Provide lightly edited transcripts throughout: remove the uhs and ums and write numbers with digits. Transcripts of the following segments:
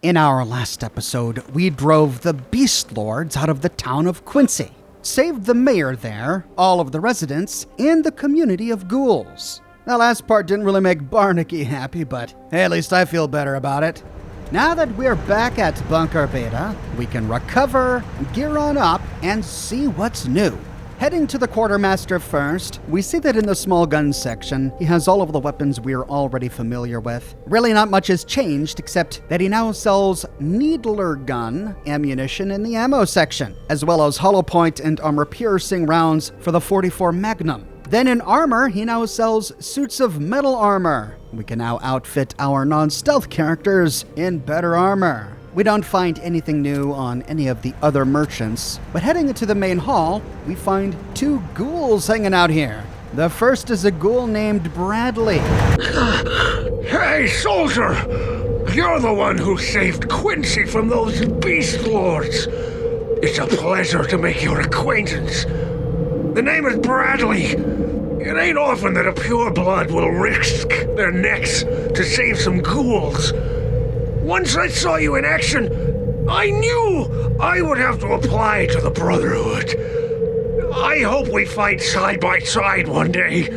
In our last episode, we drove the Beast Lords out of the town of Quincy, saved the mayor there, all of the residents, and the community of ghouls. The last part didn't really make Barnacky happy, but hey, at least I feel better about it. Now that we're back at Bunker Beta, we can recover, gear on up, and see what's new. Heading to the quartermaster first, we see that in the small gun section, he has all of the weapons we're already familiar with. Really not much has changed, except that he now sells needler gun ammunition in the ammo section, as well as hollow point and armor-piercing rounds for the 44 Magnum. Then in armor, he now sells suits of metal armor. We can now outfit our non-stealth characters in better armor. We don't find anything new on any of the other merchants, but heading into the main hall, we find two ghouls hanging out here. The first is a ghoul named Bradley. Hey, soldier! You're the one who saved Quincy from those beast lords. It's a pleasure to make your acquaintance. The name is Bradley. It ain't often that a pure blood will risk their necks to save some ghouls. Once I saw you in action, I knew I would have to apply to the Brotherhood. I hope we fight side by side one day.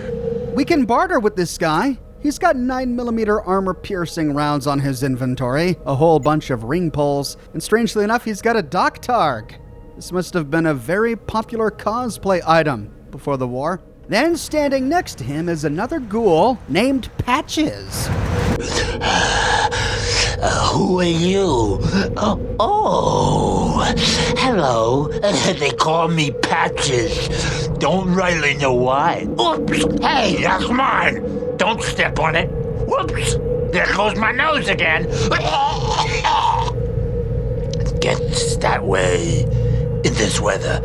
We can barter with this guy. He's got 9mm armor-piercing rounds on his inventory, a whole bunch of ring poles, and strangely enough, he's got a dock targ. This must have been a very popular cosplay item before the war. Then standing next to him is another ghoul named Patches. Who are you? Hello. They call me Patches. Don't really know why. Oops. Hey, that's mine. Don't step on it. Whoops. There goes my nose again. It gets that way in this weather.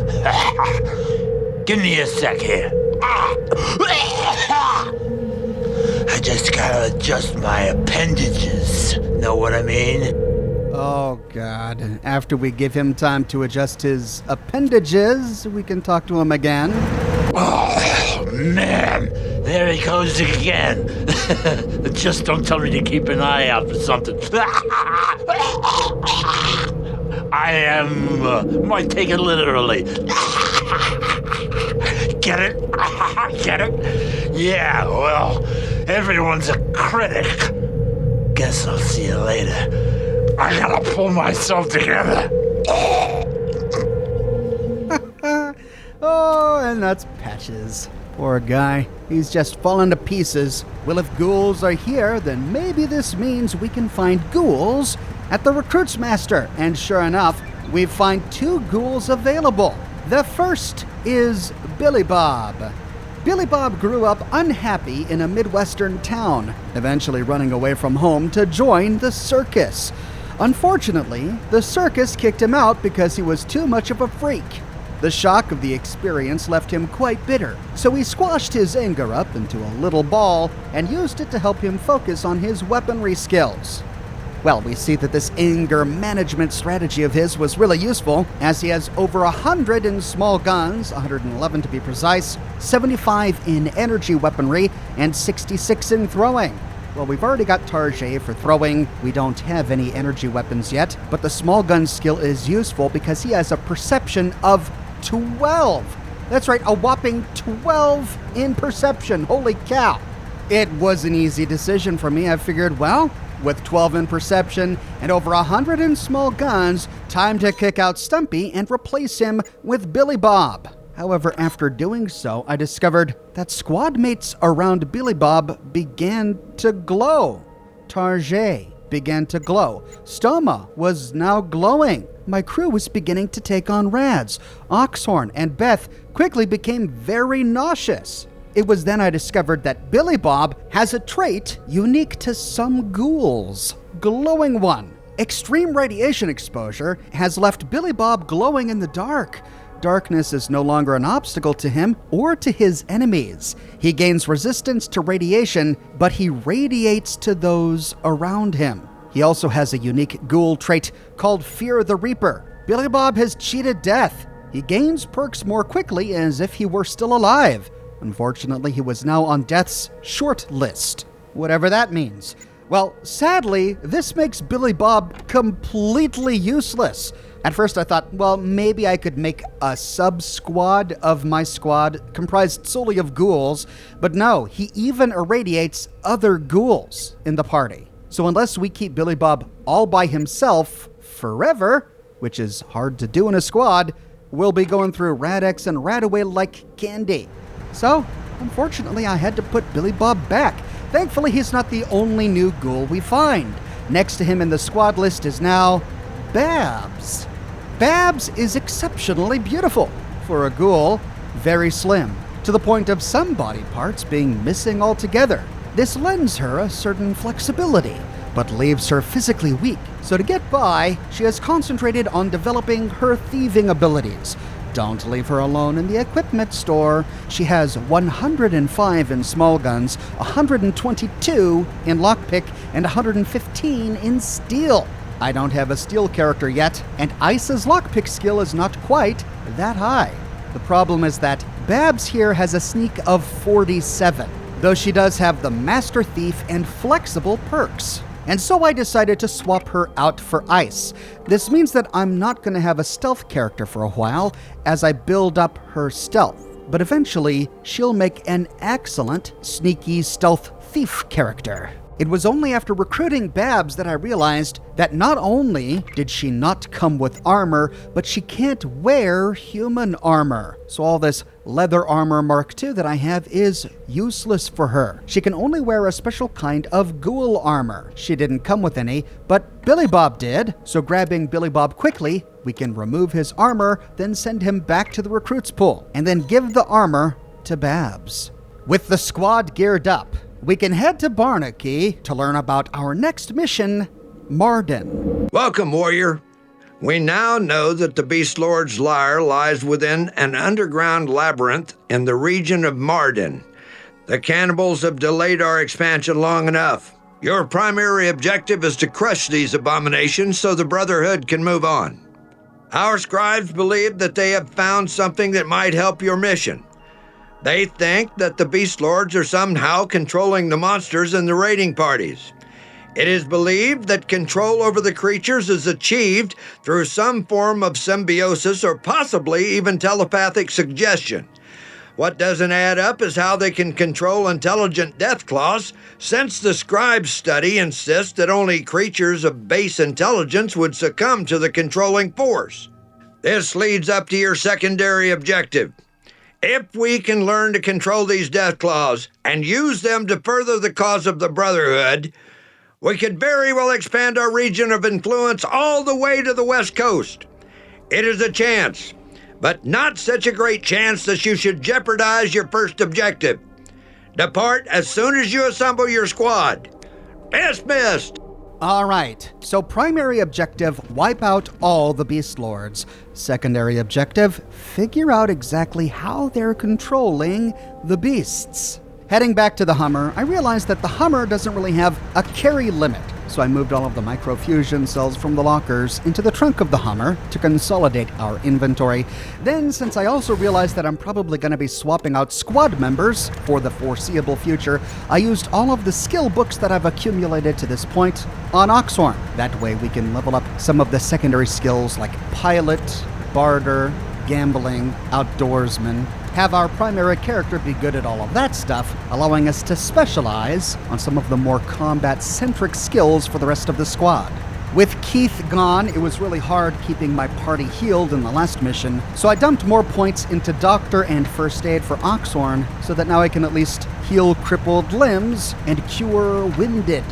Give me a sec here. I just gotta adjust my appendages. Know what I mean? Oh, God. After we give him time to adjust his appendages, we can talk to him again. Oh, man. There he goes again. Just don't tell me to keep an eye out for something. Might take it literally. Get it? Get it? Yeah, well, everyone's a critic. Guess I'll see you later. I gotta pull myself together. Oh, and that's Patches. Poor guy. He's just fallen to pieces. Well, if ghouls are here, then maybe this means we can find ghouls at the Recruits Master. And sure enough, we find two ghouls available. The first is Billy Bob. Billy Bob grew up unhappy in a Midwestern town, eventually running away from home to join the circus. Unfortunately, the circus kicked him out because he was too much of a freak. The shock of the experience left him quite bitter, so he squashed his anger up into a little ball and used it to help him focus on his weaponry skills. Well, we see that this anger management strategy of his was really useful, as he has over 100 in small guns, 111 to be precise, 75 in energy weaponry, and 66 in throwing. Well, we've already got Tarjay for throwing. We don't have any energy weapons yet, but the small gun skill is useful because he has a perception of 12. That's right, a whopping 12 in perception. Holy cow. It was an easy decision for me. I figured, well, with 12 in perception and over 100 in small guns, time to kick out Stumpy and replace him with Billy Bob. However, after doing so, I discovered that squad mates around Billy Bob began to glow. Tarjay began to glow. Stoma was now glowing. My crew was beginning to take on Rads. Oxhorn and Beth quickly became very nauseous. It was then I discovered that Billy Bob has a trait unique to some ghouls. Glowing one. Extreme radiation exposure has left Billy Bob glowing in the dark. Darkness is no longer an obstacle to him or to his enemies. He gains resistance to radiation, but he radiates to those around him. He also has a unique ghoul trait called Fear the Reaper. Billy Bob has cheated death. He gains perks more quickly as if he were still alive. Unfortunately, he was now on death's short list, whatever that means. Well, sadly, this makes Billy Bob completely useless. At first I thought, well, maybe I could make a sub-squad of my squad comprised solely of ghouls, but no, he even irradiates other ghouls in the party. So unless we keep Billy Bob all by himself forever, which is hard to do in a squad, we'll be going through Rad-X and Radaway like candy. So, unfortunately, I had to put Billy Bob back. Thankfully, he's not the only new ghoul we find. Next to him in the squad list is now Babs. Babs is exceptionally beautiful for a ghoul, very slim, to the point of some body parts being missing altogether. This lends her a certain flexibility, but leaves her physically weak. So to get by, she has concentrated on developing her thieving abilities. Don't leave her alone in the equipment store. She has 105 in small guns, 122 in lockpick, and 115 in steel. I don't have a steel character yet, and Isa's lockpick skill is not quite that high. The problem is that Babs here has a sneak of 47, though she does have the Master Thief and flexible perks. And so I decided to swap her out for Ice. This means that I'm not going to have a stealth character for a while as I build up her stealth, but eventually she'll make an excellent sneaky stealth thief character. It was only after recruiting Babs that I realized that not only did she not come with armor, but she can't wear human armor. So all this leather armor Mark II that I have is useless for her. She can only wear a special kind of ghoul armor. She didn't come with any, but Billy Bob did. So grabbing Billy Bob quickly, we can remove his armor, then send him back to the recruits pool, and then give the armor to Babs. With the squad geared up, we can head to Barnaky to learn about our next mission, Mardin. Welcome, warrior. We now know that the Beast Lord's lair lies within an underground labyrinth in the region of Mardin. The cannibals have delayed our expansion long enough. Your primary objective is to crush these abominations so the Brotherhood can move on. Our scribes believe that they have found something that might help your mission. They think that the Beast Lords are somehow controlling the monsters in the raiding parties. It is believed that control over the creatures is achieved through some form of symbiosis or possibly even telepathic suggestion. What doesn't add up is how they can control intelligent Deathclaws, since the scribe's study insists that only creatures of base intelligence would succumb to the controlling force. This leads up to your secondary objective. If we can learn to control these Deathclaws and use them to further the cause of the Brotherhood, we could very well expand our region of influence all the way to the West Coast. It is a chance, but not such a great chance that you should jeopardize your first objective. Depart as soon as you assemble your squad. Dismissed! All right, so primary objective, wipe out all the Beast Lords. Secondary objective, figure out exactly how they're controlling the beasts. Heading back to the Hummer, I realized that the Hummer doesn't really have a carry limit, so I moved all of the microfusion cells from the lockers into the trunk of the Hummer to consolidate our inventory. Then, since I also realized that I'm probably going to be swapping out squad members for the foreseeable future, I used all of the skill books that I've accumulated to this point on Oxhorn. That way we can level up some of the secondary skills like pilot, barter, gambling, outdoorsman, have our primary character be good at all of that stuff, allowing us to specialize on some of the more combat-centric skills for the rest of the squad. With Keith gone, it was really hard keeping my party healed in the last mission, so I dumped more points into Doctor and First Aid for Oxhorn, so that now I can at least heal crippled limbs and cure winded.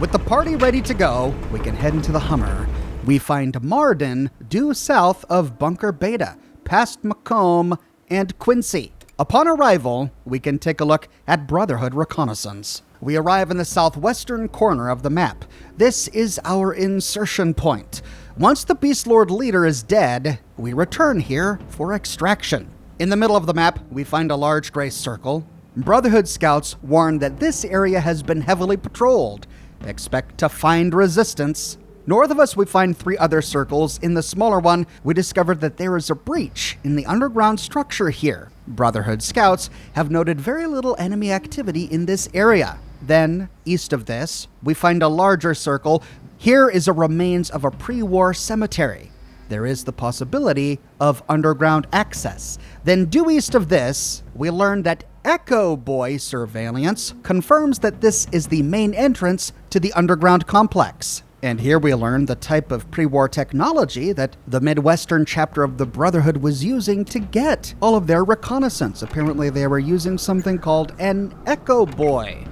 With the party ready to go, we can head into the Hummer. We find Mardin due south of Bunker Beta, past Macomb and Quincy. Upon arrival, we can take a look at Brotherhood Reconnaissance. We arrive in the southwestern corner of the map. This is our insertion point. Once the Beast Lord leader is dead, we return here for extraction. In the middle of the map, we find a large gray circle. Brotherhood scouts warn that this area has been heavily patrolled. Expect to find resistance. North of us, we find 3 other circles. In the smaller one, we discovered that there is a breach in the underground structure here. Brotherhood scouts have noted very little enemy activity in this area. Then, east of this, we find a larger circle. Here is a remains of a pre-war cemetery. There is the possibility of underground access. Then due east of this, we learn that Echo Boy surveillance confirms that this is the main entrance to the underground complex. And here we learn the type of pre-war technology that the Midwestern chapter of the Brotherhood was using to get all of their reconnaissance. Apparently they were using something called an Echo Boy,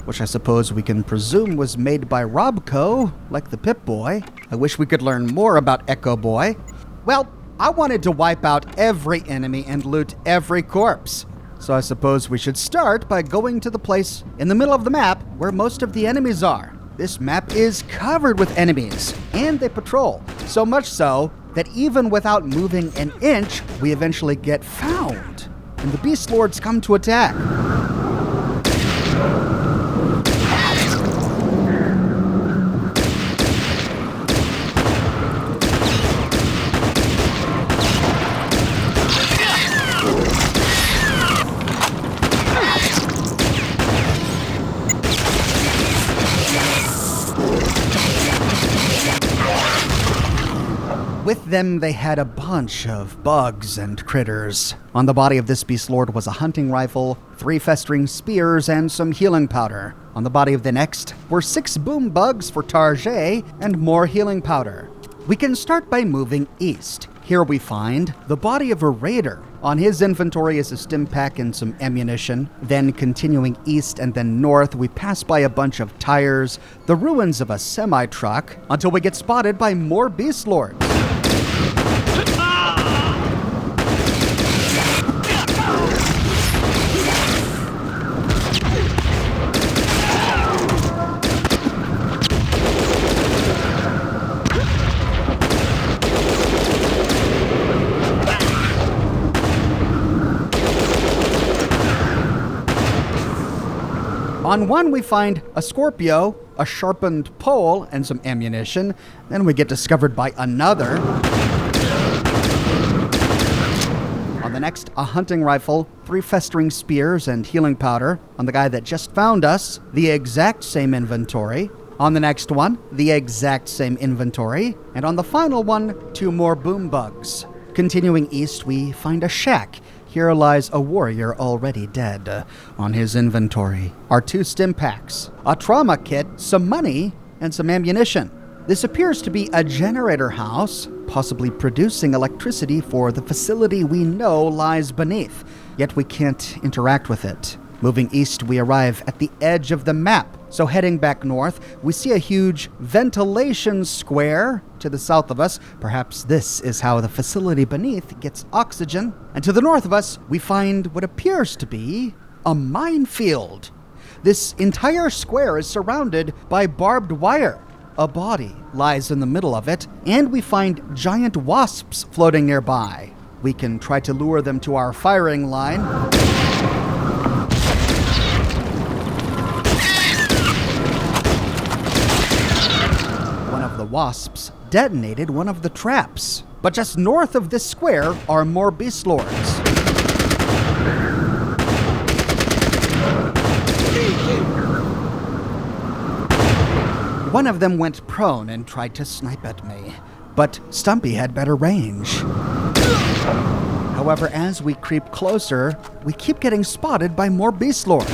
which I suppose we can presume was made by Robco, like the Pip-Boy. I wish we could learn more about Echo Boy. Well, I wanted to wipe out every enemy and loot every corpse. So I suppose we should start by going to the place in the middle of the map where most of the enemies are. This map is covered with enemies, and they patrol. So much so that even without moving an inch, we eventually get found, and the Beast Lords come to attack. With them, they had a bunch of bugs and critters. On the body of this Beast Lord was a hunting rifle, 3 festering spears, and some healing powder. On the body of the next were 6 boom bugs for Target and more healing powder. We can start by moving east. Here we find the body of a raider. On his inventory is a stim pack and some ammunition. Then continuing east and then north, we pass by a bunch of tires, the ruins of a semi-truck, until we get spotted by more Beast Lords. On one, we find a Scorpio, a sharpened pole, and some ammunition. Then we get discovered by another. On the next, a hunting rifle, 3 festering spears, and healing powder. On the guy that just found us, the exact same inventory. On the next one, the exact same inventory. And on the final one, 2 more boom bugs. Continuing east, we find a shack. Here lies a warrior already dead. On his inventory are 2 stim packs, a trauma kit, some money, and some ammunition. This appears to be a generator house, possibly producing electricity for the facility we know lies beneath, yet we can't interact with it. Moving east, we arrive at the edge of the map. So heading back north, we see a huge ventilation square to the south of us. Perhaps this is how the facility beneath gets oxygen. And to the north of us, we find what appears to be a minefield. This entire square is surrounded by barbed wire. A body lies in the middle of it, and we find giant wasps floating nearby. We can try to lure them to our firing line. The wasps detonated one of the traps. But just north of this square are more Beast Lords. One of them went prone and tried to snipe at me, but Stumpy had better range. However, as we creep closer, we keep getting spotted by more Beast Lords.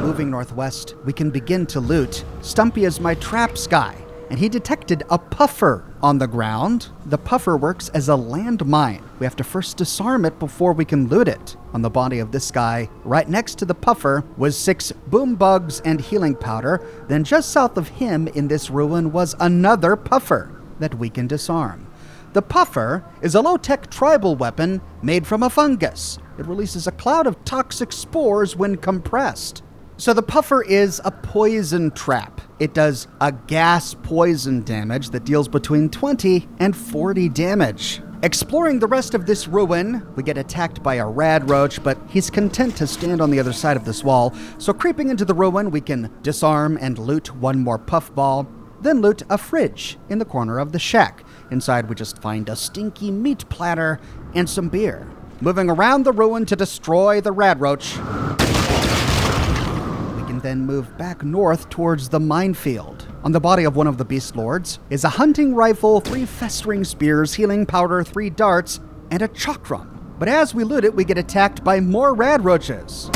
Moving northwest, we can begin to loot. Stumpy is my traps guy, and he detected a puffer on the ground. The puffer works as a landmine. We have to first disarm it before we can loot it. On the body of this guy, right next to the puffer, was 6 boom bugs and healing powder. Then just south of him in this ruin was another puffer that we can disarm. The puffer is a low-tech tribal weapon made from a fungus. It releases a cloud of toxic spores when compressed. So the puffer is a poison trap. It does a gas poison damage that deals between 20 and 40 damage. Exploring the rest of this ruin, we get attacked by a rad roach, but he's content to stand on the other side of this wall. So creeping into the ruin, we can disarm and loot 1 more puffball. then loot a fridge in the corner of the shack. Inside we just find a stinky meat platter and some beer. Moving around the ruin to destroy the radroach, we can then move back north towards the minefield. On the body of one of the beast lords is a hunting rifle, 3 festering spears, healing powder, 3 darts, and a chakram. But as we loot it, we get attacked by more radroaches.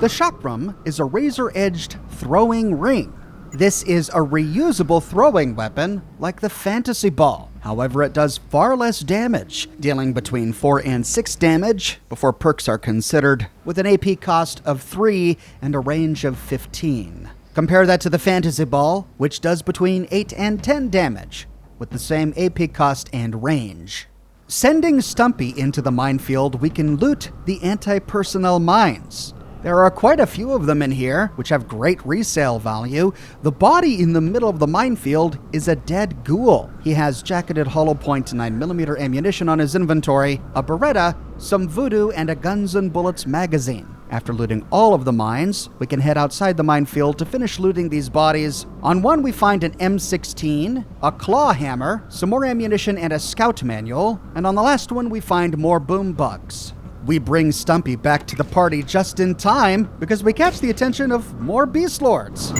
The chakram is a razor-edged throwing ring. This is a reusable throwing weapon like the fantasy ball. However, it does far less damage, dealing between 4 and 6 damage before perks are considered, with an AP cost of 3 and a range of 15. Compare that to the fantasy ball, which does between 8 and 10 damage, with the same AP cost and range. Sending Stumpy into the minefield, we can loot the anti-personnel mines. There are quite a few of them in here, which have great resale value. The body in the middle of the minefield is a dead ghoul. He has jacketed hollow point 9mm ammunition on his inventory, a Beretta, some voodoo, and a Guns and Bullets magazine. After looting all of the mines, we can head outside the minefield to finish looting these bodies. On one, we find an M16, a claw hammer, some more ammunition, and a scout manual. And on the last one, we find more boom bugs. We bring Stumpy back to the party just in time because we catch the attention of more beast lords.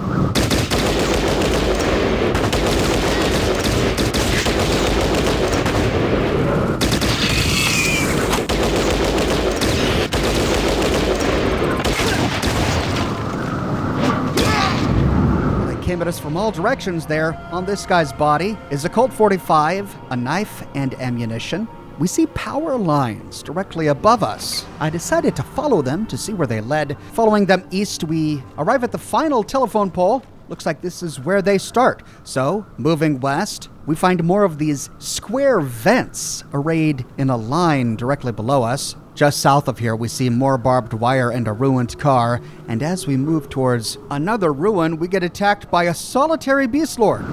Came at us from all directions there. On this guy's body is a Colt 45, a knife, and ammunition. We see power lines directly above us. I decided to follow them to see where they led. Following them east, we arrive at the final telephone pole. Looks like this is where they start. So, moving west, we find more of these square vents arrayed in a line directly below us. Just south of here, we see more barbed wire and a ruined car. And as we move towards another ruin, we get attacked by a solitary beast lord.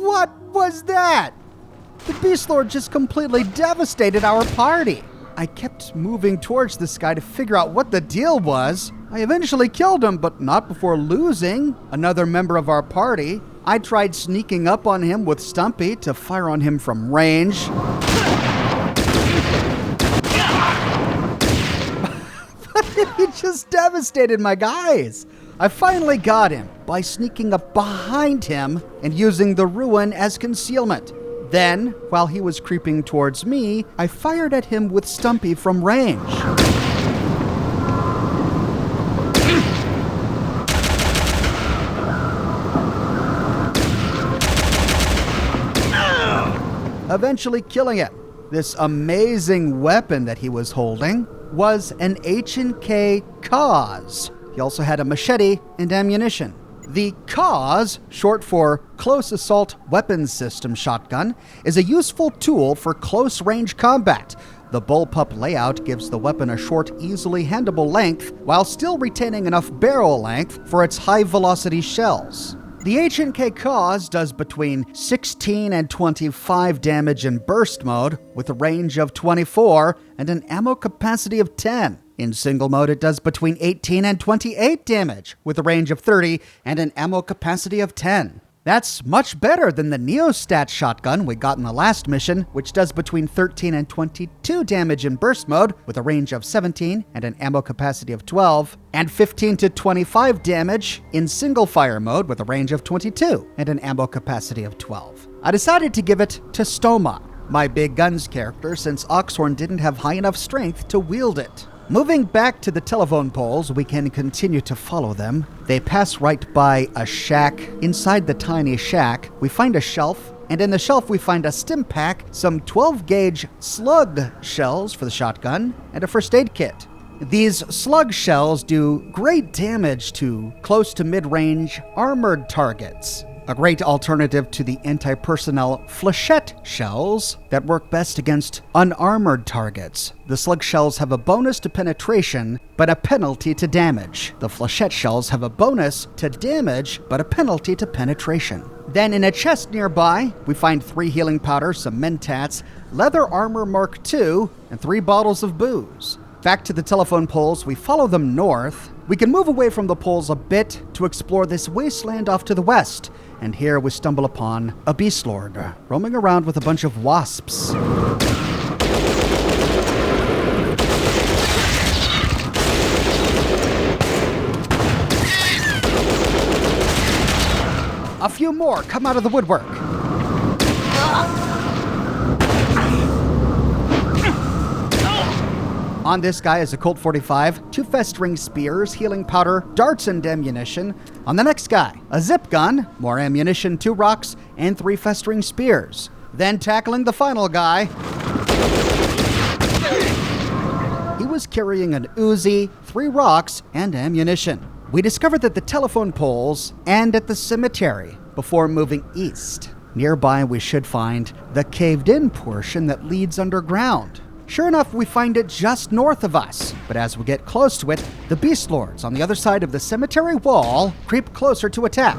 What was that? The beast lord just completely devastated our party. I kept moving towards this guy to figure out what the deal was. I eventually killed him, but not before losing another member of our party. I tried sneaking up on him with Stumpy to fire on him from range. But he just devastated my guys. I finally got him by sneaking up behind him and using the ruin as concealment. Then, while he was creeping towards me, I fired at him with Stumpy from range. Eventually killing it. This amazing weapon that he was holding was an H&K Cause. He also had a machete and ammunition. The Cause, short for Close Assault Weapons System Shotgun, is a useful tool for close-range combat. The bullpup layout gives the weapon a short, easily handleable length, while still retaining enough barrel length for its high-velocity shells. The H&K Cause does between 16 and 25 damage in burst mode, with a range of 24 and an ammo capacity of 10. In single mode, it does between 18 and 28 damage, with a range of 30 and an ammo capacity of 10. That's much better than the Neostat shotgun we got in the last mission, which does between 13 and 22 damage in burst mode, with a range of 17 and an ammo capacity of 12, and 15 to 25 damage in single fire mode, with a range of 22 and an ammo capacity of 12. I decided to give it to Stoma, my big guns character, since Oxhorn didn't have high enough strength to wield it. Moving back to the telephone poles, we can continue to follow them. They pass right by a shack. Inside the tiny shack, we find a shelf, and in the shelf we find a stim pack, some 12-gauge slug shells for the shotgun, and a first aid kit. These slug shells do great damage to close to mid-range armored targets. A great alternative to the anti-personnel flechette shells that work best against unarmored targets. The slug shells have a bonus to penetration, but a penalty to damage. The flechette shells have a bonus to damage, but a penalty to penetration. Then in a chest nearby, we find 3 healing powders, some mentats, leather armor Mark II, and 3 bottles of booze. Back to the telephone poles, we follow them north. We can move away from the poles a bit to explore this wasteland off to the west. And here we stumble upon a beast lord roaming around with a bunch of wasps. A few more come out of the woodwork. On this guy is a Colt 45, 2 festering spears, healing powder, darts, and ammunition. On the next guy, a zip gun, more ammunition, 2 rocks, and 3 festering spears. Then tackling the final guy, he was carrying an Uzi, 3 rocks, and ammunition. We discovered that the telephone poles end at the cemetery before moving east. Nearby, we should find the caved-in portion that leads underground. Sure enough, we find it just north of us, but as we get close to it, the Beast Lords on the other side of the cemetery wall creep closer to attack.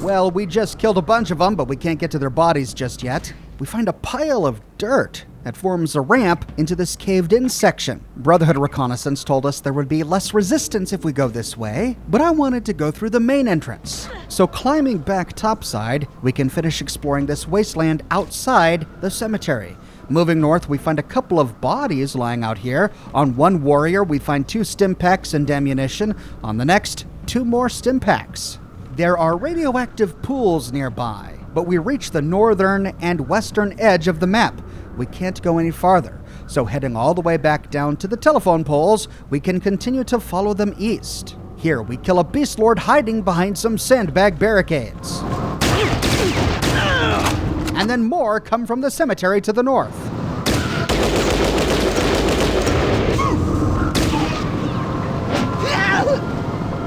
Well, we just killed a bunch of them, but we can't get to their bodies just yet. We find a pile of dirt that forms a ramp into this caved-in section. Brotherhood Reconnaissance told us there would be less resistance if we go this way, but I wanted to go through the main entrance. So climbing back topside, we can finish exploring this wasteland outside the cemetery. Moving north, we find a couple of bodies lying out here. On one warrior, we find 2 stim packs and ammunition. On the next, 2 more stim packs. There are radioactive pools nearby, but we reach the northern and western edge of the map. We can't go any farther, so heading all the way back down to the telephone poles, we can continue to follow them east. Here, we kill a beast lord hiding behind some sandbag barricades. And then more come from the cemetery to the north.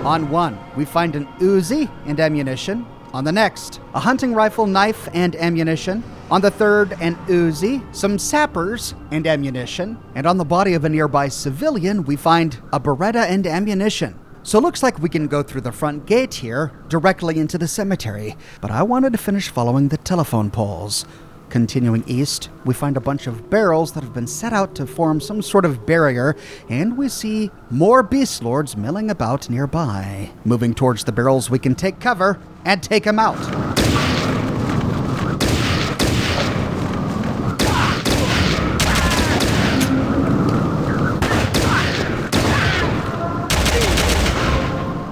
On one, we find an Uzi and ammunition. On the next, a hunting rifle, knife, and ammunition. On the third, an Uzi, some sappers, and ammunition. And on the body of a nearby civilian, we find a Beretta and ammunition. So it looks like we can go through the front gate here, directly into the cemetery. But I wanted to finish following the telephone poles. Continuing east, we find a bunch of barrels that have been set out to form some sort of barrier, and we see more beast lords milling about nearby. Moving towards the barrels, we can take cover and take them out.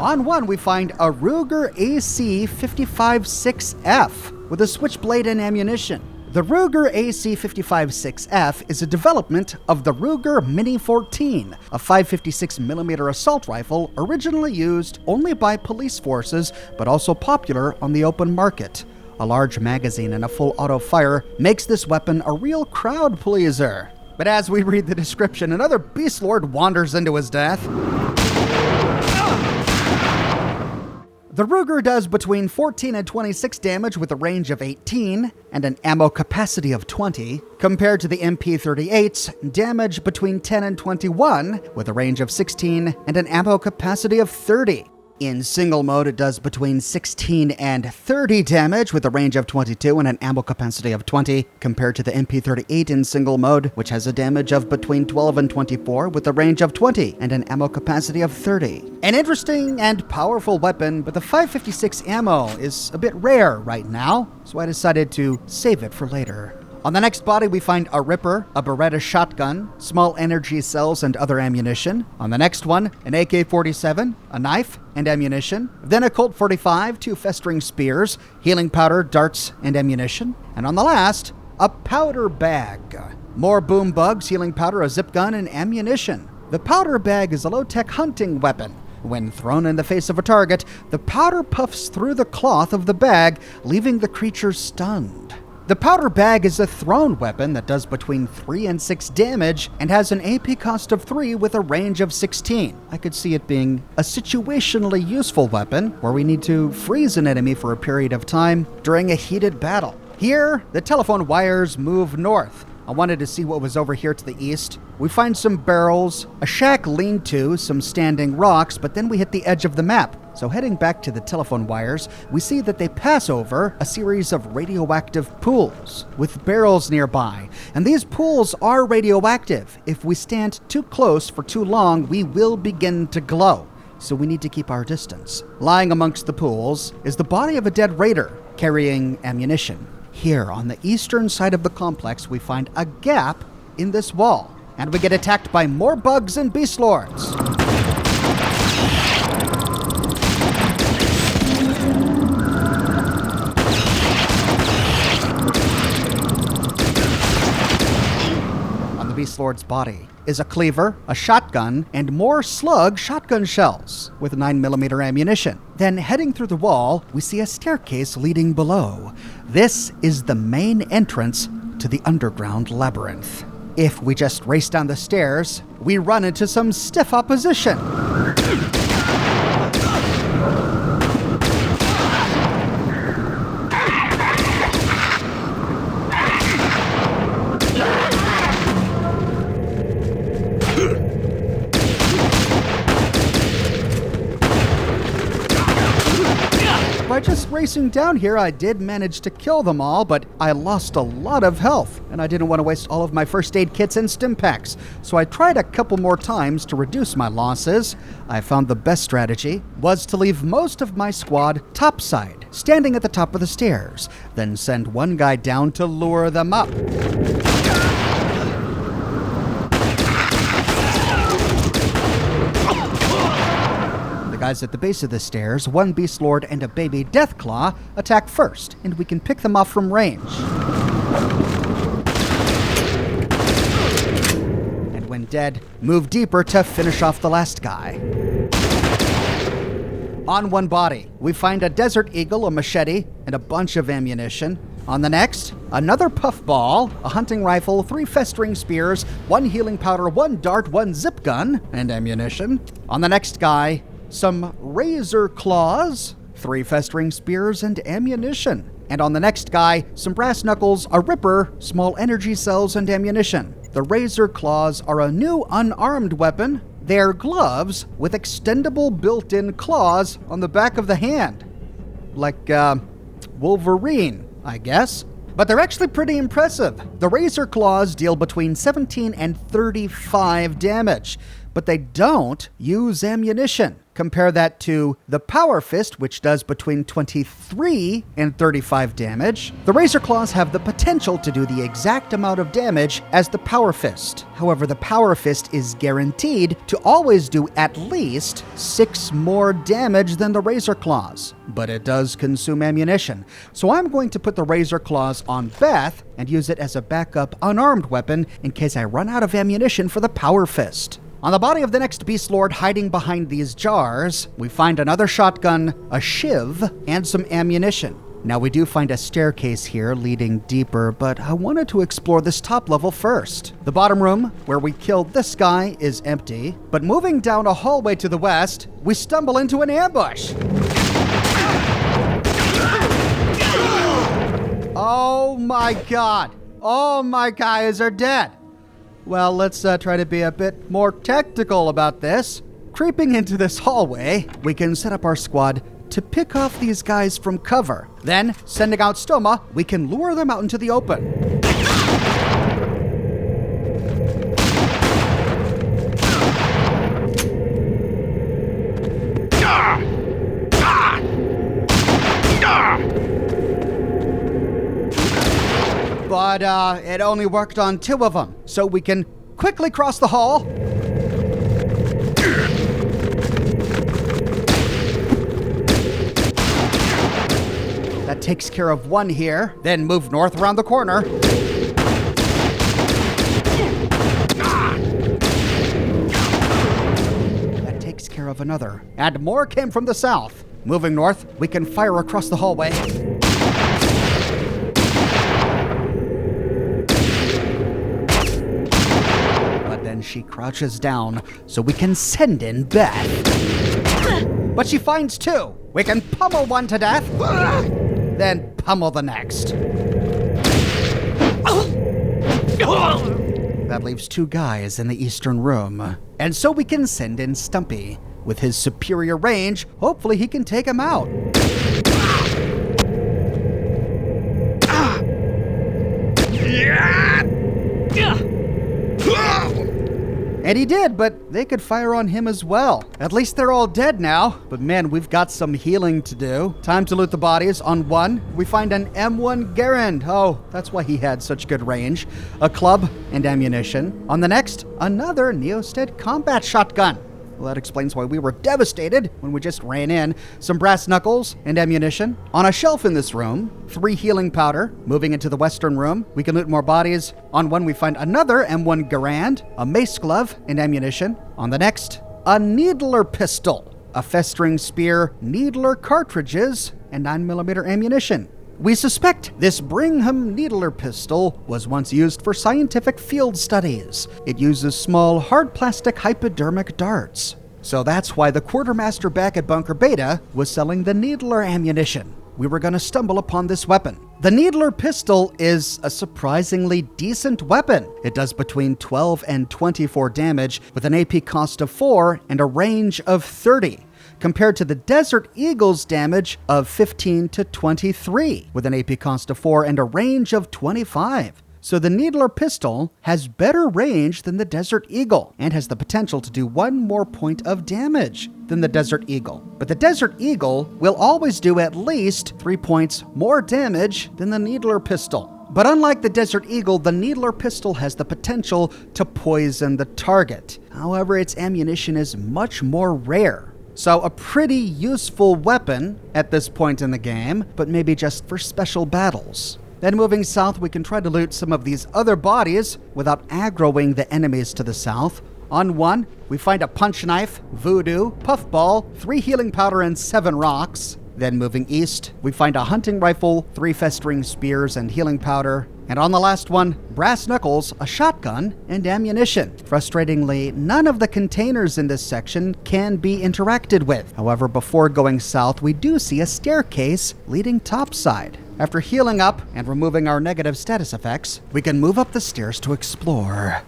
On one, we find a Ruger AC 55-6F with a switchblade and ammunition. The Ruger AC 55-6F is a development of the Ruger Mini 14, a 5.56mm assault rifle originally used only by police forces, but also popular on the open market. A large magazine and a full auto fire makes this weapon a real crowd pleaser. But as we read the description, another beast lord wanders into his death. The Ruger does between 14 and 26 damage with a range of 18 and an ammo capacity of 20, compared to the MP38's damage between 10 and 21 with a range of 16 and an ammo capacity of 30. In single mode, it does between 16 and 30 damage with a range of 22 and an ammo capacity of 20, compared to the MP38 in single mode, which has a damage of between 12 and 24 with a range of 20 and an ammo capacity of 30. An interesting and powerful weapon, but the 5.56 ammo is a bit rare right now, so I decided to save it for later. On the next body, we find a Ripper, a Beretta shotgun, small energy cells, and other ammunition. On the next one, an AK-47, a knife, and ammunition. Then a Colt 45, 2 festering spears, healing powder, darts, and ammunition. And on the last, a powder bag. More boom bugs, healing powder, a zip gun, and ammunition. The powder bag is a low-tech hunting weapon. When thrown in the face of a target, the powder puffs through the cloth of the bag, leaving the creature stunned. The The powder bag is a thrown weapon that does between 3 and 6 damage and has an AP cost of 3 with a range of 16. I could see it being a situationally useful weapon where we need to freeze an enemy for a period of time during a heated battle. Here, the telephone wires move north. I wanted to see what was over here to the east. We find some barrels, a shack lean-to, some standing rocks, but then we hit the edge of the map. So heading back to the telephone wires, we see that they pass over a series of radioactive pools with barrels nearby. And these pools are radioactive. If we stand too close for too long, we will begin to glow. So we need to keep our distance. Lying amongst the pools is the body of a dead raider carrying ammunition. Here, on the eastern side of the complex, we find a gap in this wall, and we get attacked by more bugs and beast lords. On the beast lord's body is a cleaver, a shotgun, and more slug shotgun shells with 9mm ammunition. Then heading through the wall, we see a staircase leading below. This is the main entrance to the underground labyrinth. If we just race down the stairs, we run into some stiff opposition. By just racing down here, I did manage to kill them all, but I lost a lot of health, and I didn't want to waste all of my first aid kits and stim packs, so I tried a couple more times to reduce my losses. I found the best strategy was to leave most of my squad topside, standing at the top of the stairs, then send one guy down to lure them up. Guys at the base of the stairs, one beast lord and a baby Deathclaw attack first, and we can pick them off from range. And when dead, move deeper to finish off the last guy. On one body, we find a desert eagle, a machete, and a bunch of ammunition. On the next, another puffball, a hunting rifle, 3 festering spears, 1 healing powder, 1 dart, 1 zip gun, and ammunition. On the next guy, some razor claws, 3 festering spears, and ammunition. And on the next guy, some brass knuckles, a ripper, small energy cells, and ammunition. The razor claws are a new unarmed weapon. They're gloves with extendable built-in claws on the back of the hand. Like, Wolverine, I guess. But they're actually pretty impressive. The razor claws deal between 17 and 35 damage, but they don't use ammunition. Compare that to the Power Fist, which does between 23 and 35 damage. The Razor Claws have the potential to do the exact amount of damage as the Power Fist. However, the Power Fist is guaranteed to always do at least 6 more damage than the Razor Claws. But it does consume ammunition. So I'm going to put the Razor Claws on Beth and use it as a backup unarmed weapon in case I run out of ammunition for the Power Fist. On the body of the next Beast Lord hiding behind these jars, we find another shotgun, a shiv, and some ammunition. Now we do find a staircase here leading deeper, but I wanted to explore this top level first. The bottom room, where we killed this guy, is empty, but moving down a hallway to the west, we stumble into an ambush. Oh my god! All my guys are dead! Well, let's try to be a bit more tactical about this. Creeping into this hallway, we can set up our squad to pick off these guys from cover. Then, sending out Stoma, we can lure them out into the open. But it only worked on 2 of them, so we can quickly cross the hall. That takes care of 1 here. Then move north around the corner. That takes care of another. And more came from the south. Moving north, we can fire across the hallway. and she crouches down so we can send in Beth. But she finds two. We can pummel one to death, then pummel the next. That leaves two guys in the eastern room. And so we can send in Stumpy. With his superior range, hopefully he can take him out. And he did, but they could fire on him as well. At least they're all dead now. But man, we've got some healing to do. Time to loot the bodies. On one, we find an M1 Garand. Oh, that's why he had such good range. A club and ammunition. On the next, another Neosted combat shotgun. Well, that explains why we were devastated when we just ran in. Some brass knuckles and ammunition. On a shelf in this room, 3 healing powder. Moving into the western room, we can loot more bodies. On one, we find another M1 Garand, a mace glove and ammunition. On the next, a needler pistol, a festering spear, needler cartridges, and 9mm ammunition. We suspect this Brigham needler pistol was once used for scientific field studies. It uses small, hard plastic hypodermic darts. So that's why the quartermaster back at Bunker Beta was selling the needler ammunition. We were going to stumble upon this weapon. The needler pistol is a surprisingly decent weapon. It does between 12 and 24 damage with an AP cost of 4 and a range of 30. Compared to the Desert Eagle's damage of 15 to 23, with an AP cost of 4 and a range of 25. So the Needler pistol has better range than the Desert Eagle, and has the potential to do 1 more point of damage than the Desert Eagle. But the Desert Eagle will always do at least 3 points more damage than the Needler pistol. But unlike the Desert Eagle, the Needler pistol has the potential to poison the target. However, its ammunition is much more rare. So a pretty useful weapon at this point in the game, but maybe just for special battles. Then moving south, we can try to loot some of these other bodies without aggroing the enemies to the south. On one, we find a punch knife, voodoo, puffball, 3 healing powder, and 7 rocks. Then moving east, we find a hunting rifle, 3 festering spears, and healing powder. And on the last one, brass knuckles, a shotgun, and ammunition. Frustratingly, none of the containers in this section can be interacted with. However, before going south, we do see a staircase leading topside. After healing up and removing our negative status effects, we can move up the stairs to explore.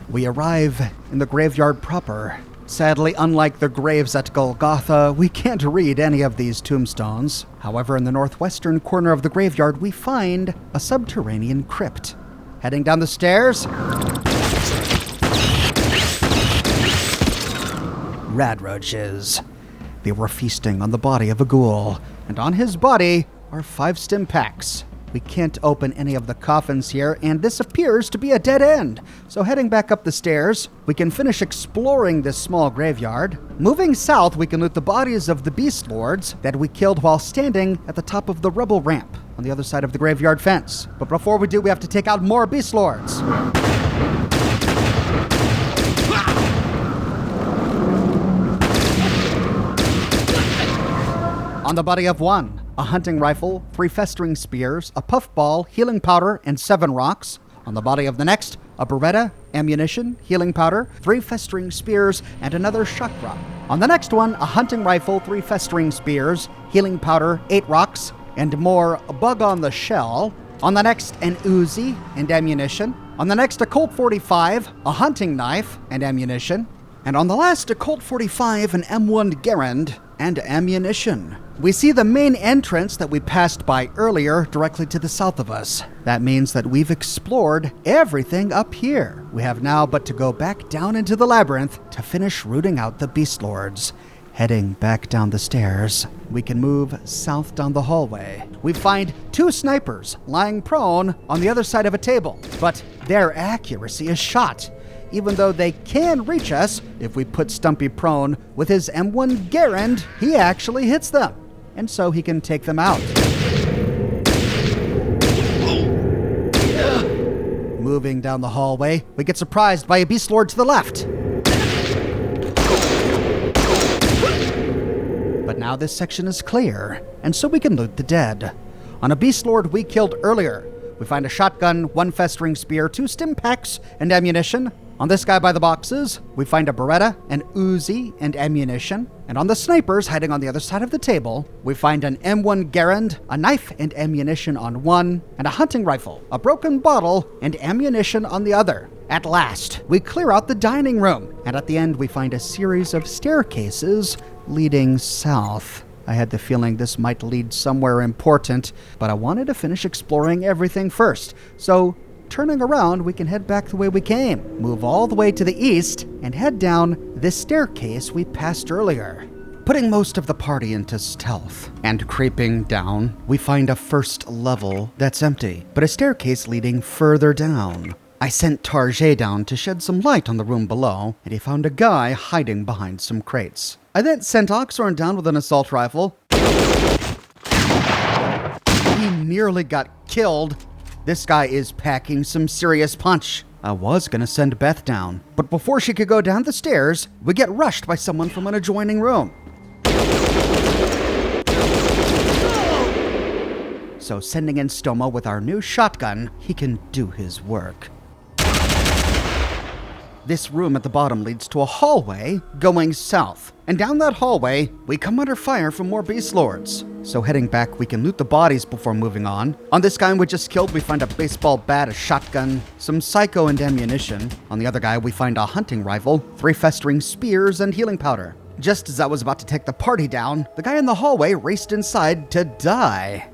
We arrive in the graveyard proper. Sadly, unlike the graves at Golgotha, we can't read any of these tombstones. However, in the northwestern corner of the graveyard, we find a subterranean crypt. Heading down the stairs, radroaches. They were feasting on the body of a ghoul, and on his body are 5 stim packs. We can't open any of the coffins here, and this appears to be a dead end. So heading back up the stairs, we can finish exploring this small graveyard. Moving south, we can loot the bodies of the Beast Lords that we killed while standing at the top of the rubble ramp on the other side of the graveyard fence. But before we do, we have to take out more Beast Lords. On the body of one, a hunting rifle, 3 festering spears, a puffball, healing powder, and 7 rocks. On the body of the next, a Beretta, ammunition, healing powder, 3 festering spears, and another chakra. On the next one, a hunting rifle, 3 festering spears, healing powder, 8 rocks, and more bug on the shell. On the next, an Uzi and ammunition. On the next, a Colt 45, a hunting knife and ammunition. And on the last, a Colt 45, an M1 Garand, and ammunition. We see the main entrance that we passed by earlier directly to the south of us. That means that we've explored everything up here. We have now but to go back down into the labyrinth to finish rooting out the Beast Lords. Heading back down the stairs, we can move south down the hallway. We find 2 snipers lying prone on the other side of a table, but their accuracy is shot. Even though they can reach us, if we put Stumpy prone with his M1 Garand, he actually hits them, and so he can take them out. Moving down the hallway, we get surprised by a Beast Lord to the left. But now this section is clear, and so we can loot the dead. On a Beast Lord we killed earlier, we find a shotgun, 1 festering spear, 2 stim packs, and ammunition. On this guy by the boxes, we find a Beretta, an Uzi, and ammunition. And on the snipers hiding on the other side of the table, we find an M1 Garand, a knife and ammunition on one, and a hunting rifle, a broken bottle, and ammunition on the other. At last, we clear out the dining room, and at the end we find a series of staircases leading south. I had the feeling this might lead somewhere important, but I wanted to finish exploring everything first. So, turning around, we can head back the way we came, move all the way to the east, and head down this staircase we passed earlier, putting most of the party into stealth. And creeping down, we find a first level that's empty, but a staircase leading further down. I sent Tarjay down to shed some light on the room below, and he found a guy hiding behind some crates. I then sent Oxhorn down with an assault rifle. He nearly got killed. This guy is packing some serious punch. I was gonna send Beth down, but before she could go down the stairs, we get rushed by someone from an adjoining room. So sending in Stoma with our new shotgun, he can do his work. This room at the bottom leads to a hallway going south. And down that hallway, we come under fire from more beast lords. So heading back, we can loot the bodies before moving on. On this guy we just killed, we find a baseball bat, a shotgun, some psycho and ammunition. On the other guy, we find a hunting rifle, 3 festering spears, and healing powder. Just as I was about to take the party down, the guy in the hallway raced inside to die.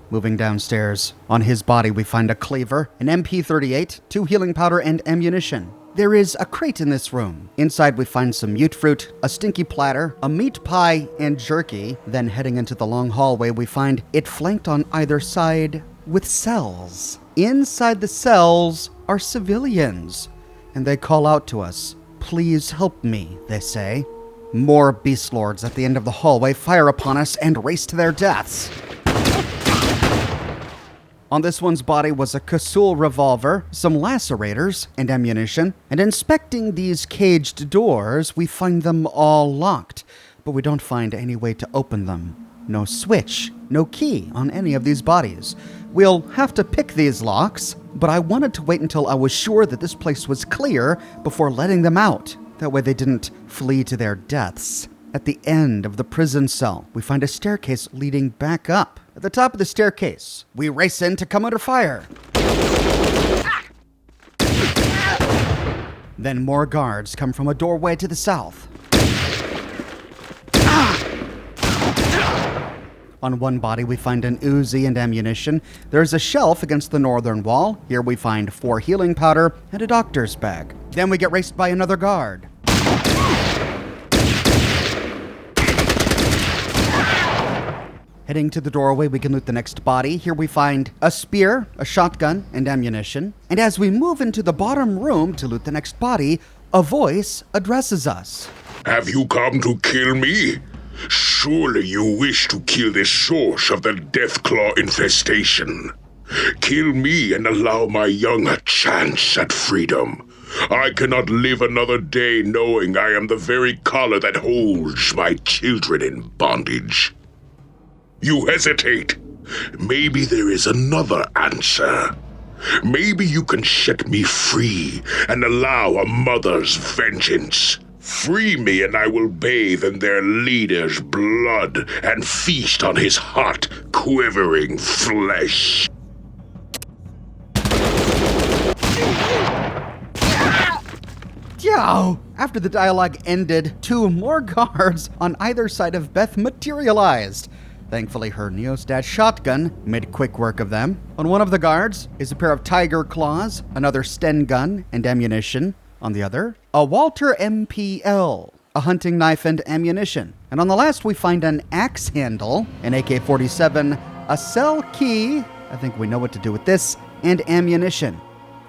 Moving downstairs, on his body we find a cleaver, an MP38, 2 healing powder, and ammunition. There is a crate in this room. Inside we find some mute fruit, a stinky platter, a meat pie, and jerky. Then heading into the long hallway we find it flanked on either side with cells. Inside the cells are civilians, and they call out to us. "Please help me," they say. More beast lords at the end of the hallway fire upon us and race to their deaths. On this one's body was a Kasul revolver, some lacerators, and ammunition. And inspecting these caged doors, we find them all locked, but we don't find any way to open them. No switch, no key on any of these bodies. We'll have to pick these locks, but I wanted to wait until I was sure that this place was clear before letting them out. That way they didn't flee to their deaths. At the end of the prison cell, we find a staircase leading back up. At the top of the staircase, we race in to come under fire. Then more guards come from a doorway to the south. On one body, we find an Uzi and ammunition. There's a shelf against the northern wall. Here we find 4 healing powder and a doctor's bag. Then we get raced by another guard. Heading to the doorway, we can loot the next body. Here we find a spear, a shotgun, and ammunition. And as we move into the bottom room to loot the next body, a voice addresses us. Have you come to kill me? Surely you wish to kill the source of the Deathclaw infestation. Kill me and allow my young a chance at freedom. I cannot live another day knowing I am the very collar that holds my children in bondage. You hesitate. Maybe there is another answer. Maybe you can set me free and allow a mother's vengeance. Free me and I will bathe in their leader's blood and feast on his hot, quivering flesh. Yo! After the dialogue ended, 2 more guards on either side of Beth materialized. Thankfully, her Neostat shotgun made quick work of them. On one of the guards is a pair of tiger claws, another Sten gun, and ammunition. On the other, a Walter MPL, a hunting knife and ammunition. And on the last, we find an axe handle, an AK-47, a cell key, I think we know what to do with this, and ammunition.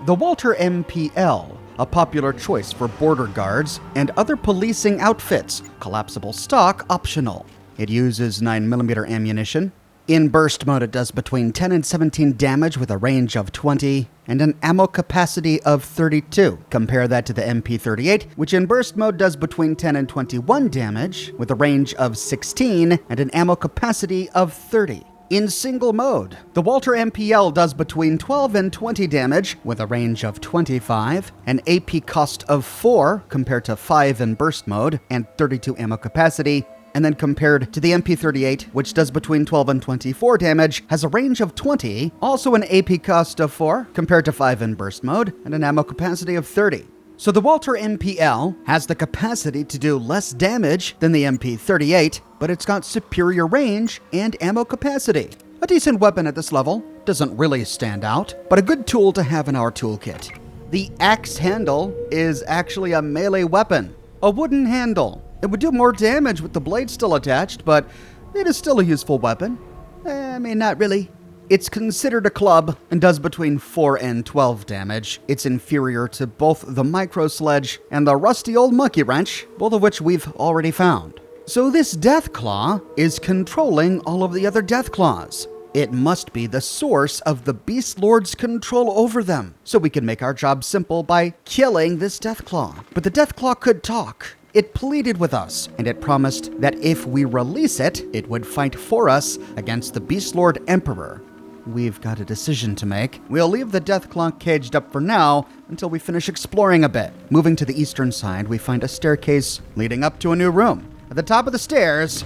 The Walter MPL, a popular choice for border guards and other policing outfits, collapsible stock optional. It uses 9mm ammunition. In burst mode, it does between 10 and 17 damage with a range of 20 and an ammo capacity of 32. Compare that to the MP38, which in burst mode does between 10 and 21 damage with a range of 16 and an ammo capacity of 30. In single mode, the Walter MPL does between 12 and 20 damage with a range of 25, an AP cost of 4 compared to 5 in burst mode, and 32 ammo capacity. And then compared to the MP38, which does between 12 and 24 damage, has a range of 20, also an AP cost of 4 compared to 5 in burst mode, and an ammo capacity of 30. So the Walter MPL has the capacity to do less damage than the MP38, but it's got superior range and ammo capacity. A decent weapon at this level, doesn't really stand out, but a good tool to have in our toolkit. The axe handle is actually a melee weapon, a wooden handle. It would do more damage with the blade still attached, but it is still a useful weapon. Not really. It's considered a club and does between 4 and 12 damage. It's inferior to both the micro sledge and the rusty old monkey wrench, both of which we've already found. So this Deathclaw is controlling all of the other Deathclaws. It must be the source of the Beast Lord's control over them, so we can make our job simple by killing this Deathclaw. But the Deathclaw could talk. It pleaded with us, and it promised that if we release it, it would fight for us against the Beast Lord Emperor. We've got a decision to make. We'll leave the Deathclaw caged up for now until we finish exploring a bit. Moving to the eastern side, we find a staircase leading up to a new room. At the top of the stairs,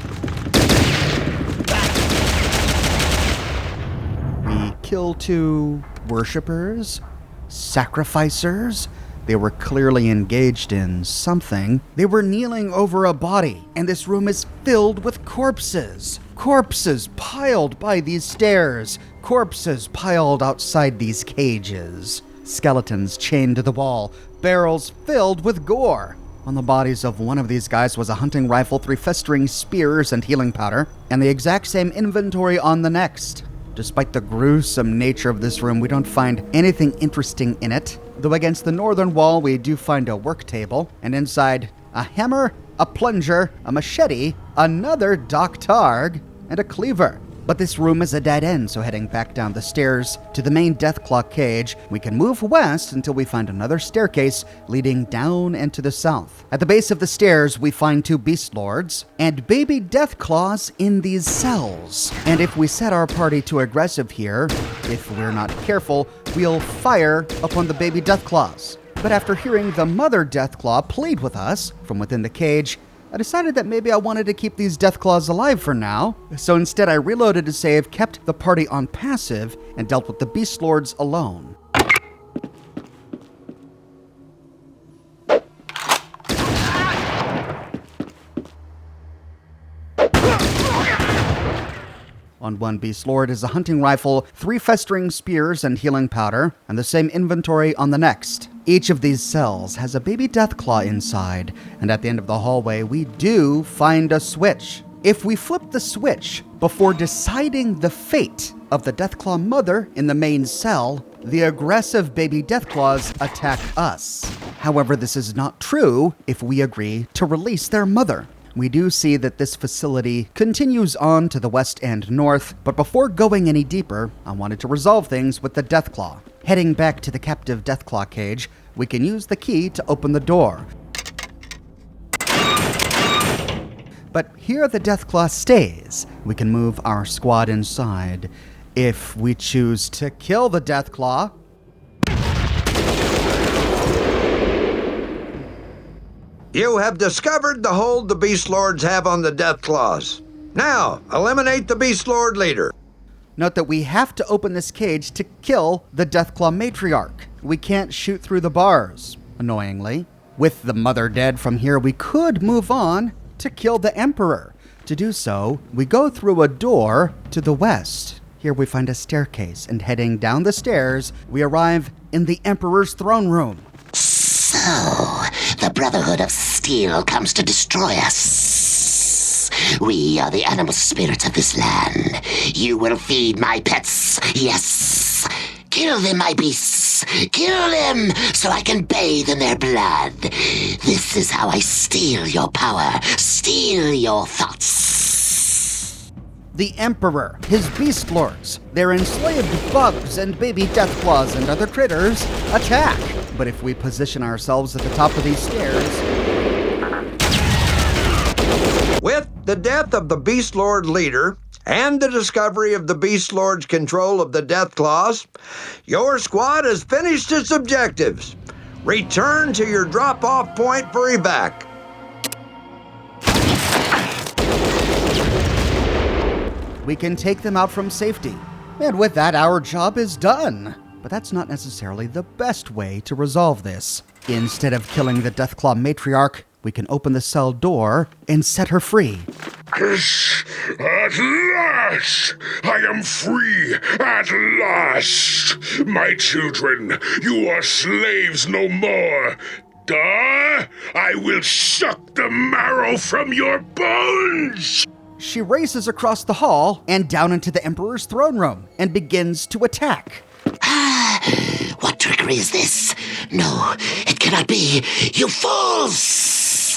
we kill 2 worshippers, sacrificers. They were clearly engaged in something. They were kneeling over a body, and this room is filled with corpses. Corpses piled by these stairs. Corpses piled outside these cages. Skeletons chained to the wall. Barrels filled with gore. On the bodies of one of these guys was a hunting rifle, 3 festering spears, and healing powder, and the exact same inventory on the next. Despite the gruesome nature of this room, we don't find anything interesting in it. Though against the northern wall, we do find a work table, and inside, a hammer, a plunger, a machete, another Doc Targ, and a cleaver. But this room is a dead end, so heading back down the stairs to the main Deathclaw cage, we can move west until we find another staircase leading down and to the south. At the base of the stairs, we find 2 Beast Lords and baby Deathclaws in these cells. And if we set our party to aggressive here, if we're not careful, we'll fire upon the baby Deathclaws. But after hearing the mother Deathclaw plead with us from within the cage, I decided that maybe I wanted to keep these Deathclaws alive for now, so instead I reloaded to save, kept the party on passive, and dealt with the Beast Lords alone. On one Beast Lord is a hunting rifle, 3 festering spears and healing powder, and the same inventory on the next. Each of these cells has a baby Deathclaw inside, and at the end of the hallway, we do find a switch. If we flip the switch before deciding the fate of the Deathclaw mother in the main cell, the aggressive baby Deathclaws attack us. However, this is not true if we agree to release their mother. We do see that this facility continues on to the west and north, but before going any deeper, I wanted to resolve things with the Deathclaw. Heading back to the captive Deathclaw cage, we can use the key to open the door. But here the Deathclaw stays. We can move our squad inside. If we choose to kill the Deathclaw, you have discovered the hold the Beast Lords have on the Deathclaws. Now, eliminate the Beast Lord leader. note that we have to open this cage to kill the Deathclaw Matriarch. We can't shoot through the bars, annoyingly. With the mother dead from here, we could move on to kill the Emperor. To do so, we go through a door to the west. Here we find a staircase, and heading down the stairs, we arrive in the Emperor's throne room. So, the Brotherhood of Steel comes to destroy us. We are the animal spirits of this land. You will feed my pets, yes. Kill them, my beasts. Kill them so I can bathe in their blood. This is how I steal your power, steal your thoughts. The Emperor, his beast lords, their enslaved bugs and baby Deathclaws and other critters attack. But if we position ourselves at the top of these stairs... With the death of the Beast Lord leader and the discovery of the Beast Lord's control of the Deathclaws, your squad has finished its objectives. Return to your drop-off point for evac. We can take them out from safety. And with that, our job is done. But that's not necessarily the best way to resolve this. Instead of killing the Deathclaw Matriarch, we can open the cell door and set her free. At last! I am free! At last! My children, you are slaves no more! Duh! I will suck the marrow from your bones! She races across the hall and down into the Emperor's throne room and begins to attack. What trickery is this? No, it cannot be. You fools!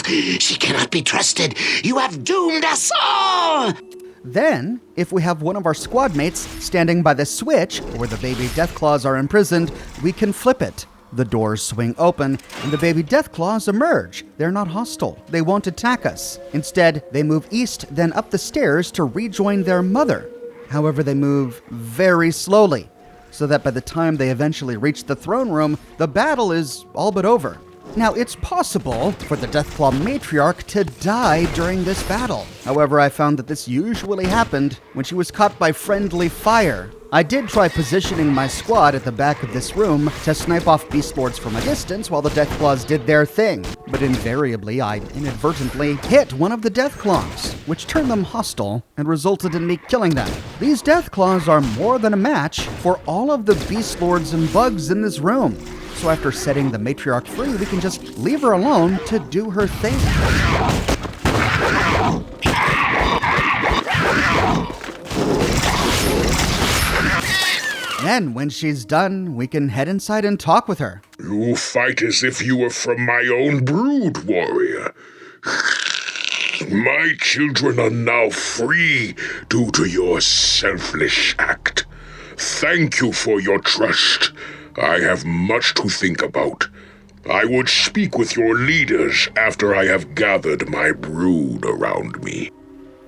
She cannot be trusted. You have doomed us all! Then, if we have one of our squad mates standing by the switch where the baby Deathclaws are imprisoned, we can flip it. The doors swing open, and the baby Deathclaws emerge. They're not hostile. They won't attack us. Instead, they move east, then up the stairs to rejoin their mother. However, they move very slowly, so that by the time they eventually reach the throne room, the battle is all but over. Now, it's possible for the Deathclaw Matriarch to die during this battle. However, I found that this usually happened when she was caught by friendly fire. I did try positioning my squad at the back of this room to snipe off Beast Lords from a distance while the Deathclaws did their thing, but invariably I inadvertently hit one of the Deathclaws, which turned them hostile and resulted in me killing them. These Deathclaws are more than a match for all of the Beast Lords and bugs in this room. So after setting the Matriarch free, we can just leave her alone to do her thing. Then, when she's done, we can head inside and talk with her. You fight as if you were from my own brood, warrior. My children are now free due to your selfless act. Thank you for your trust. I have much to think about. I would speak with your leaders after I have gathered my brood around me.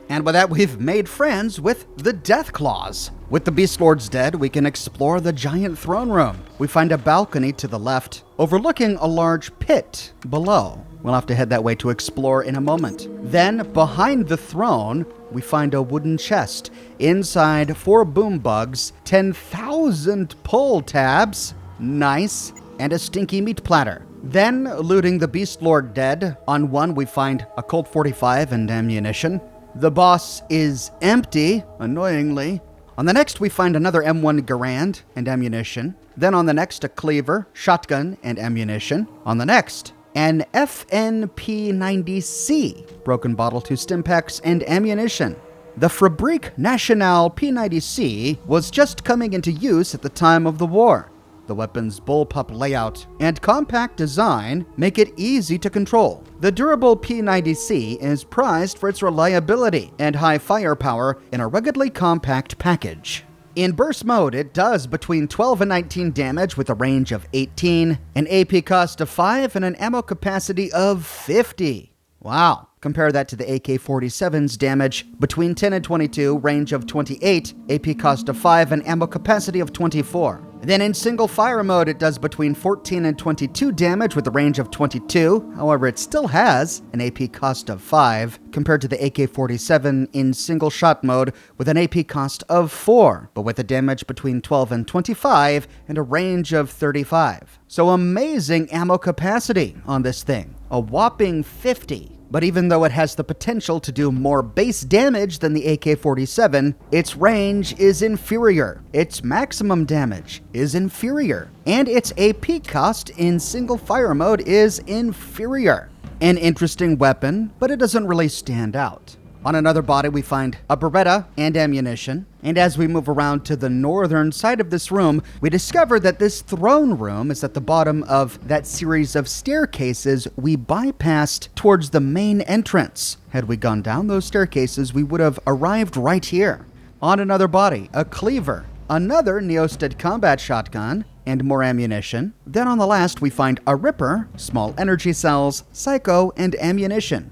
And with that, we've made friends with the Deathclaws. With the Beast Lords dead, we can explore the giant throne room. We find a balcony to the left, overlooking a large pit below. We'll have to head that way to explore in a moment. Then, behind the throne, we find a wooden chest. Inside, 4 boom bugs, 10,000 pull tabs, nice, and a stinky meat platter. Then, looting the Beast Lord dead, on one we find a Colt 45 and ammunition. The boss is empty, annoyingly. On the next, we find another M1 Garand and ammunition. Then on the next, a cleaver, shotgun, and ammunition. On the next, an FNP90C, broken bottle to stimpaks, and ammunition. The Fabrique Nationale P90C was just coming into use at the time of the war. The weapon's bullpup layout and compact design make it easy to control. The durable P90C is prized for its reliability and high firepower in a ruggedly compact package. In burst mode, it does between 12 and 19 damage with a range of 18, an AP cost of 5, and an ammo capacity of 50. Wow. Compare that to the AK-47's damage between 10 and 22, range of 28, AP cost of 5, and ammo capacity of 24. Then in single fire mode, it does between 14 and 22 damage with a range of 22. However, it still has an AP cost of 5 compared to the AK-47 in single shot mode with an AP cost of 4, but with a damage between 12 and 25 and a range of 35. So amazing ammo capacity on this thing, a whopping 50. But even though it has the potential to do more base damage than the AK-47, its range is inferior, its maximum damage is inferior, and its AP cost in single fire mode is inferior. An interesting weapon, but it doesn't really stand out. On another body, we find a Beretta and ammunition. And as we move around to the northern side of this room, we discover that this throne room is at the bottom of that series of staircases we bypassed towards the main entrance. Had we gone down those staircases, we would have arrived right here. On another body, a cleaver, another Neosted combat shotgun, and more ammunition. Then on the last, we find a Ripper, small energy cells, psycho, and ammunition.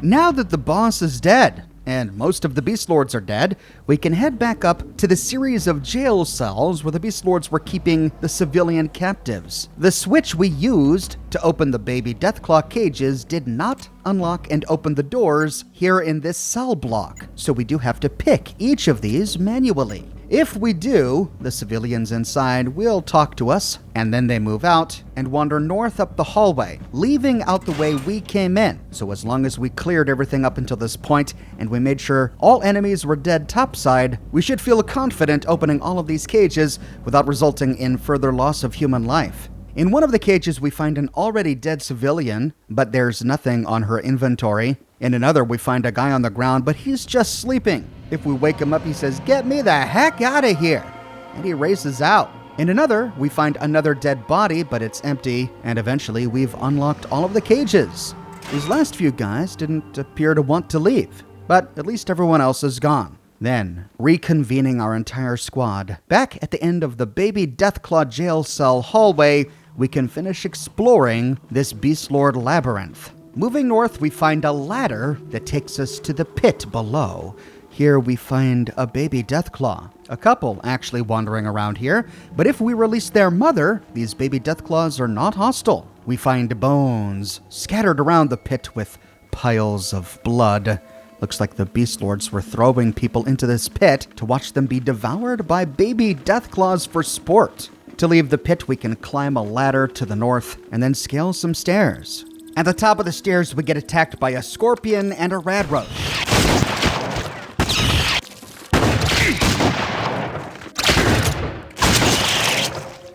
Now that the boss is dead, and most of the Beast Lords are dead, we can head back up to the series of jail cells where the Beast Lords were keeping the civilian captives. The switch we used to open the baby Deathclaw cages did not unlock and open the doors here in this cell block, so we do have to pick each of these manually. If we do, the civilians inside will talk to us, and then they move out and wander north up the hallway, leaving out the way we came in. So as long as we cleared everything up until this point, and we made sure all enemies were dead topside, we should feel confident opening all of these cages without resulting in further loss of human life. In one of the cages, we find an already dead civilian, but there's nothing on her inventory. In another, we find a guy on the ground, but he's just sleeping. If we wake him up, he says, "Get me the heck out of here!" And he races out. In another, we find another dead body, but it's empty, and eventually we've unlocked all of the cages. These last few guys didn't appear to want to leave, but at least everyone else is gone. Then, reconvening our entire squad, back at the end of the baby Deathclaw jail cell hallway, we can finish exploring this Beast Lord labyrinth. Moving north, we find a ladder that takes us to the pit below. Here we find a baby Deathclaw. A couple actually wandering around here, but if we release their mother, these baby Deathclaws are not hostile. We find bones scattered around the pit with piles of blood. Looks like the Beast Lords were throwing people into this pit to watch them be devoured by baby Deathclaws for sport. To leave the pit, we can climb a ladder to the north and then scale some stairs. At the top of the stairs, we get attacked by a scorpion and a radroach.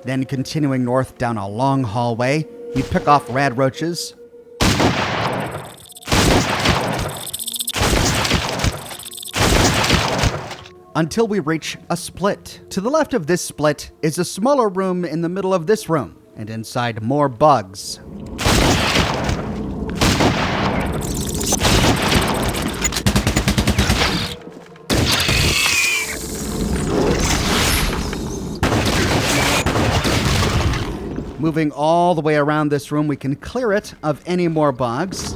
Then continuing north down a long hallway, we pick off radroaches. Until we reach a split. To the left of this split is a smaller room in the middle of this room, and inside more bugs. Moving all the way around this room, we can clear it of any more bugs.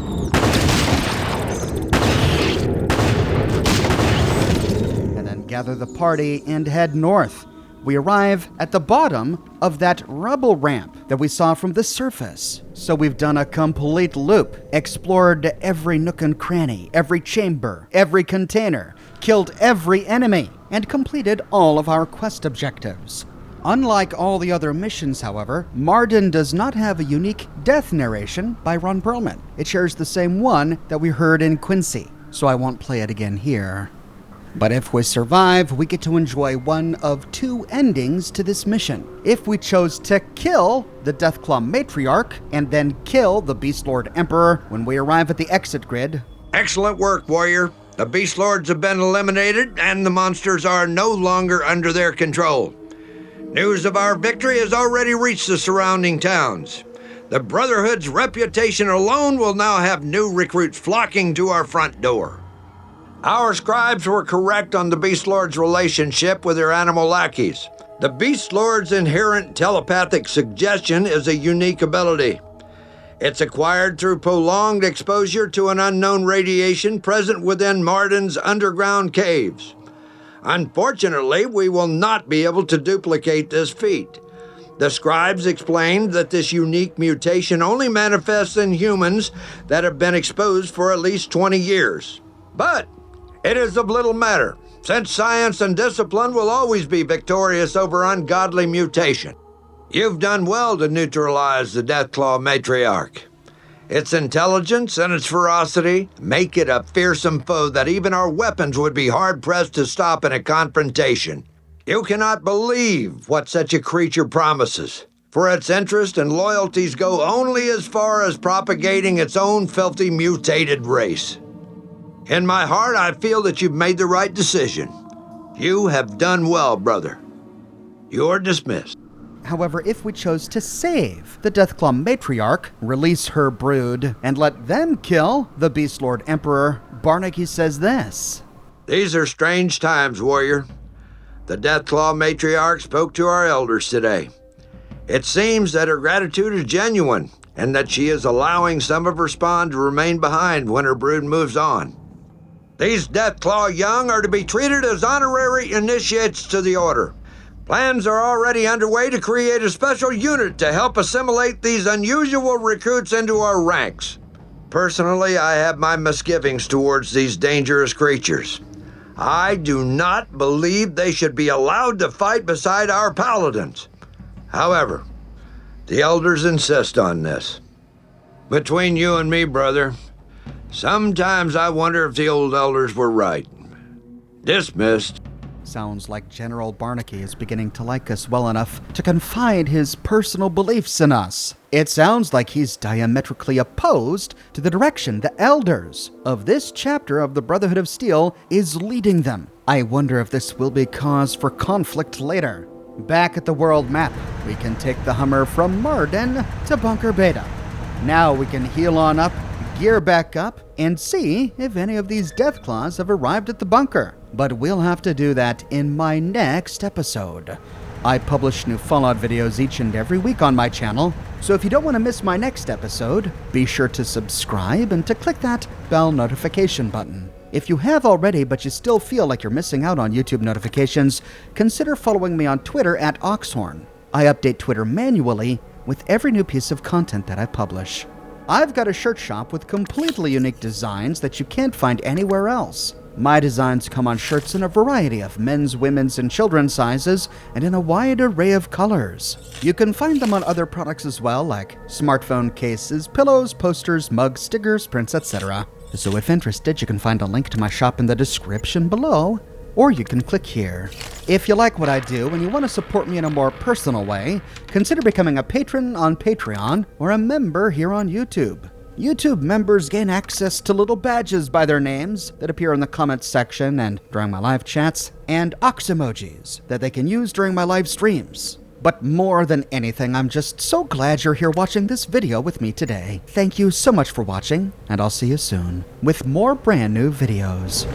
And then gather the party and head north. We arrive at the bottom of that rubble ramp that we saw from the surface. So we've done a complete loop, explored every nook and cranny, every chamber, every container, killed every enemy, and completed all of our quest objectives. Unlike all the other missions, however, Mardin does not have a unique death narration by Ron Perlman. It shares the same one that we heard in Quincy, so I won't play it again here. But if we survive, we get to enjoy one of two endings to this mission. If we chose to kill the Deathclaw Matriarch and then kill the Beast Lord Emperor when we arrive at the exit grid. Excellent work, warrior. The Beast Lords have been eliminated, and the monsters are no longer under their control. News of our victory has already reached the surrounding towns. The Brotherhood's reputation alone will now have new recruits flocking to our front door. Our scribes were correct on the Beast Lord's relationship with their animal lackeys. The Beast Lord's inherent telepathic suggestion is a unique ability. It's acquired through prolonged exposure to an unknown radiation present within Mardin's underground caves. Unfortunately, we will not be able to duplicate this feat. The scribes explained that this unique mutation only manifests in humans that have been exposed for at least 20 years. But it is of little matter, since science and discipline will always be victorious over ungodly mutation. You've done well to neutralize the Deathclaw Matriarch. Its intelligence and its ferocity make it a fearsome foe that even our weapons would be hard-pressed to stop in a confrontation. You cannot believe what such a creature promises, for its interest and loyalties go only as far as propagating its own filthy mutated race. In my heart, I feel that you've made the right decision. You have done well, brother. You're dismissed. However, if we chose to save the Deathclaw Matriarch, release her brood, and let them kill the Beast Lord Emperor, Barnaky says this. These are strange times, warrior. The Deathclaw Matriarch spoke to our elders today. It seems that her gratitude is genuine, and that she is allowing some of her spawn to remain behind when her brood moves on. These Deathclaw young are to be treated as honorary initiates to the Order. Plans are already underway to create a special unit to help assimilate these unusual recruits into our ranks. Personally, I have my misgivings towards these dangerous creatures. I do not believe they should be allowed to fight beside our paladins. However, the elders insist on this. Between you and me, brother, sometimes I wonder if the old elders were right. Dismissed. Sounds like General Barnaky is beginning to like us well enough to confide his personal beliefs in us. It sounds like he's diametrically opposed to the direction the elders of this chapter of the Brotherhood of Steel is leading them. I wonder if this will be cause for conflict later. Back at the world map, we can take the Hummer from Mardin to Bunker Beta. Now we can heal on up, gear back up, and see if any of these Deathclaws have arrived at the bunker. But we'll have to do that in my next episode. I publish new Fallout videos each and every week on my channel, so if you don't want to miss my next episode, be sure to subscribe and to click that bell notification button. If you have already but you still feel like you're missing out on YouTube notifications, consider following me on Twitter at Oxhorn. I update Twitter manually with every new piece of content that I publish. I've got a shirt shop with completely unique designs that you can't find anywhere else. My designs come on shirts in a variety of men's, women's, and children's sizes, and in a wide array of colors. You can find them on other products as well, like smartphone cases, pillows, posters, mugs, stickers, prints, etc. So if interested, you can find a link to my shop in the description below, or you can click here. If you like what I do and you want to support me in a more personal way, consider becoming a patron on Patreon or a member here on YouTube. YouTube members gain access to little badges by their names that appear in the comments section and during my live chats, and ox emojis that they can use during my live streams. But more than anything, I'm just so glad you're here watching this video with me today. Thank you so much for watching, and I'll see you soon with more brand new videos.